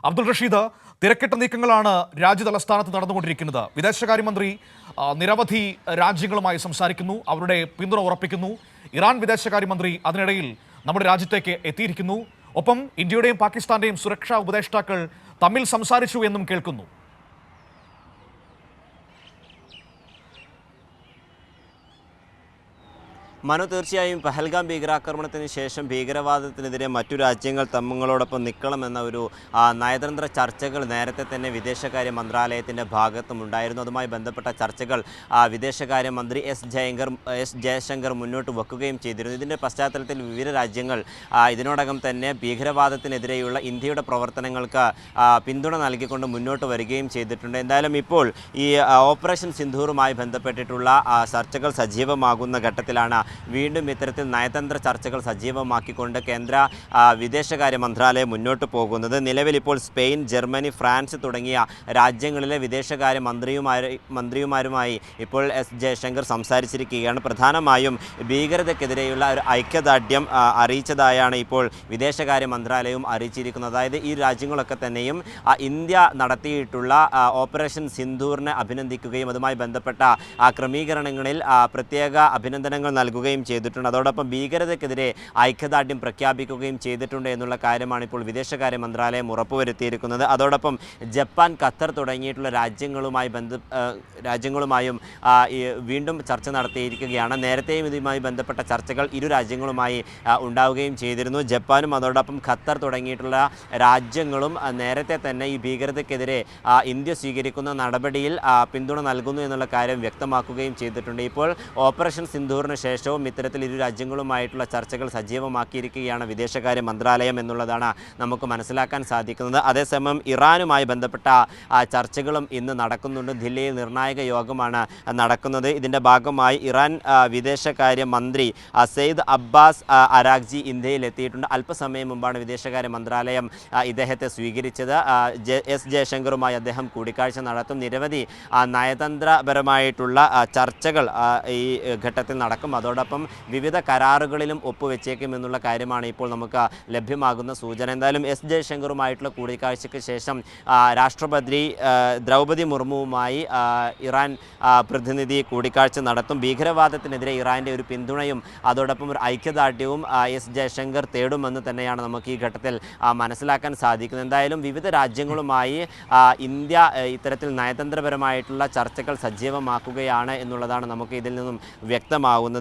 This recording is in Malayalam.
അബ്ദുൾ റഷീദ്, തിരക്കിട്ട നീക്കങ്ങളാണ് രാജ്യതലസ്ഥാനത്ത് നടന്നുകൊണ്ടിരിക്കുന്നത്. വിദേശകാര്യമന്ത്രി നിരവധി രാജ്യങ്ങളുമായി സംസാരിക്കുന്നു, അവരുടെ പിന്തുണ ഉറപ്പിക്കുന്നു. ഇറാൻ വിദേശകാര്യമന്ത്രി അതിനിടയിൽ നമ്മുടെ രാജ്യത്തേക്ക് എത്തിയിരിക്കുന്നു. ഒപ്പം ഇന്ത്യയുടെയും പാകിസ്ഥാന്റെയും സുരക്ഷാ ഉപദേഷ്ടാക്കൾ തമ്മിൽ സംസാരിച്ചു എന്നും കേൾക്കുന്നു. മനു, തീർച്ചയായും പഹൽഗാം ഭീകരാക്രമണത്തിന് ശേഷം ഭീകരവാദത്തിനെതിരെ മറ്റു രാജ്യങ്ങൾ തങ്ങളോടൊപ്പം നിൽക്കണമെന്ന ഒരു നയതന്ത്ര ചർച്ചകൾ നേരത്തെ തന്നെ വിദേശകാര്യ മന്ത്രാലയത്തിൻ്റെ ഭാഗത്തുമുണ്ടായിരുന്നു. അതുമായി ബന്ധപ്പെട്ട ചർച്ചകൾ വിദേശകാര്യമന്ത്രി എസ് ജയശങ്കർ മുന്നോട്ട് വെക്കുകയും ചെയ്തിരുന്നു. ഇതിൻ്റെ പശ്ചാത്തലത്തിൽ വിവിധ രാജ്യങ്ങൾ ഇതിനോടകം തന്നെ ഭീകരവാദത്തിനെതിരെയുള്ള ഇന്ത്യയുടെ പ്രവർത്തനങ്ങൾക്ക് പിന്തുണ നൽകിക്കൊണ്ട് മുന്നോട്ട് വരികയും ചെയ്തിട്ടുണ്ട്. എന്തായാലും ഇപ്പോൾ ഈ ഓപ്പറേഷൻ സിന്ദൂറുമായി ബന്ധപ്പെട്ടിട്ടുള്ള ചർച്ചകൾ സജീവമാകുന്ന ഘട്ടത്തിലാണ് വീണ്ടും ഇത്തരത്തിൽ നയതന്ത്ര ചർച്ചകൾ സജീവമാക്കിക്കൊണ്ട് കേന്ദ്ര വിദേശകാര്യ മന്ത്രാലയം മുന്നോട്ട് പോകുന്നത്. നിലവിൽ ഇപ്പോൾ സ്പെയിൻ, ജർമ്മനി, ഫ്രാൻസ് തുടങ്ങിയ രാജ്യങ്ങളിലെ വിദേശകാര്യ മന്ത്രിമാരുമായി ഇപ്പോൾ എസ് ജയശങ്കർ സംസാരിച്ചിരിക്കുകയാണ്. പ്രധാനമായും ഭീകരതയ്ക്കെതിരെയുള്ള ഒരു ഐക്യദാർഢ്യം അറിയിച്ചതായാണ് ഇപ്പോൾ വിദേശകാര്യ മന്ത്രാലയവും അറിയിച്ചിരിക്കുന്നത്. അതായത് ഈ രാജ്യങ്ങളൊക്കെ തന്നെയും ഇന്ത്യ നടത്തിയിട്ടുള്ള ഓപ്പറേഷൻ സിന്ദൂറിനെ അഭിനന്ദിക്കുകയും അതുമായി ബന്ധപ്പെട്ട ക്രമീകരണങ്ങളിൽ പ്രത്യേക അഭിനന്ദനങ്ങൾ നൽകുകയും ചെയ്തിട്ടുണ്ട്. അതോടൊപ്പം ഭീകരതയ്ക്കെതിരെ ഐക്യദാർഢ്യം പ്രഖ്യാപിക്കുകയും ചെയ്തിട്ടുണ്ട് എന്നുള്ള കാര്യമാണ് ഇപ്പോൾ വിദേശകാര്യ മന്ത്രാലയം ഉറപ്പുവരുത്തിയിരിക്കുന്നത്. അതോടൊപ്പം ജപ്പാൻ, ഖത്തർ തുടങ്ങിയിട്ടുള്ള രാജ്യങ്ങളുമായും വീണ്ടും ചർച്ച നടത്തിയിരിക്കുകയാണ്. നേരത്തെയും ഇതുമായി ബന്ധപ്പെട്ട ചർച്ചകൾ ഇരു രാജ്യങ്ങളുമായി ഉണ്ടാവുകയും ചെയ്തിരുന്നു. ജപ്പാനും അതോടൊപ്പം ഖത്തർ തുടങ്ങിയിട്ടുള്ള രാജ്യങ്ങളും നേരത്തെ തന്നെ ഈ ഭീകരതയ്ക്കെതിരെ ഇന്ത്യ സ്വീകരിക്കുന്ന നടപടിയിൽ പിന്തുണ നൽകുന്നു എന്നുള്ള കാര്യം വ്യക്തമാക്കുകയും ചെയ്തിട്ടുണ്ട്. ഇപ്പോൾ ഓപ്പറേഷൻ സിന്ദൂറിന് ശേഷവും ഇത്തരത്തിൽ ഇരു രാജ്യങ്ങളുമായിട്ടുള്ള ചർച്ചകൾ സജീവമാക്കിയിരിക്കുകയാണ് വിദേശകാര്യ മന്ത്രാലയം എന്നുള്ളതാണ് നമുക്ക് മനസ്സിലാക്കാൻ സാധിക്കുന്നത്. അതേസമയം ഇറാനുമായി ബന്ധപ്പെട്ട ചർച്ചകളും ഇന്ന് നടക്കുന്നുണ്ട്. ദില്ലിയിൽ നിർണായക യോഗമാണ് നടക്കുന്നത്. ഇതിൻ്റെ ഭാഗമായി ഇറാൻ വിദേശകാര്യ മന്ത്രി സെയ്ദ് അബ്ബാസ് അരാഗ്ചി ഇന്ത്യയിൽ എത്തിയിട്ടുണ്ട്. അല്പസമയം മുമ്പാണ് വിദേശകാര്യ മന്ത്രാലയം ഇദ്ദേഹത്തെ സ്വീകരിച്ചത്. എസ് ജയശങ്കറുമായി അദ്ദേഹം കൂടിക്കാഴ്ച നടത്തും. നിരവധി നയതന്ത്രപരമായിട്ടുള്ള ചർച്ചകൾ ഈ ഘട്ടത്തിൽ നടക്കും. അതോടൊപ്പം വിവിധ കരാറുകളിലും ഒപ്പുവെച്ചേക്കും എന്നുള്ള കാര്യമാണ് ഇപ്പോൾ നമുക്ക് ലഭ്യമാകുന്ന സൂചന. എന്തായാലും എസ് ജയശങ്കറുമായിട്ടുള്ള കൂടിക്കാഴ്ചയ്ക്ക് ശേഷം രാഷ്ട്രപതി ദ്രൗപദി മുർമുവുമായി ഇറാൻ പ്രതിനിധി കൂടിക്കാഴ്ച നടത്തും. ഭീകരവാദത്തിനെതിരെ ഇറാൻ്റെ ഒരു പിന്തുണയും അതോടൊപ്പം ഒരു ഐക്യദാർഢ്യവും എസ് ജയശങ്കർ തേടുമെന്ന് തന്നെയാണ് നമുക്ക് ഈ ഘട്ടത്തിൽ മനസ്സിലാക്കാൻ സാധിക്കുന്നത്. എന്തായാലും വിവിധ രാജ്യങ്ങളുമായി ഇന്ത്യ ഇത്തരത്തിൽ നയതന്ത്രപരമായിട്ടുള്ള ചർച്ചകൾ സജീവമാക്കുകയാണ് എന്നുള്ളതാണ് നമുക്ക് ഇതിൽ നിന്നും വ്യക്തമാകുന്നത്.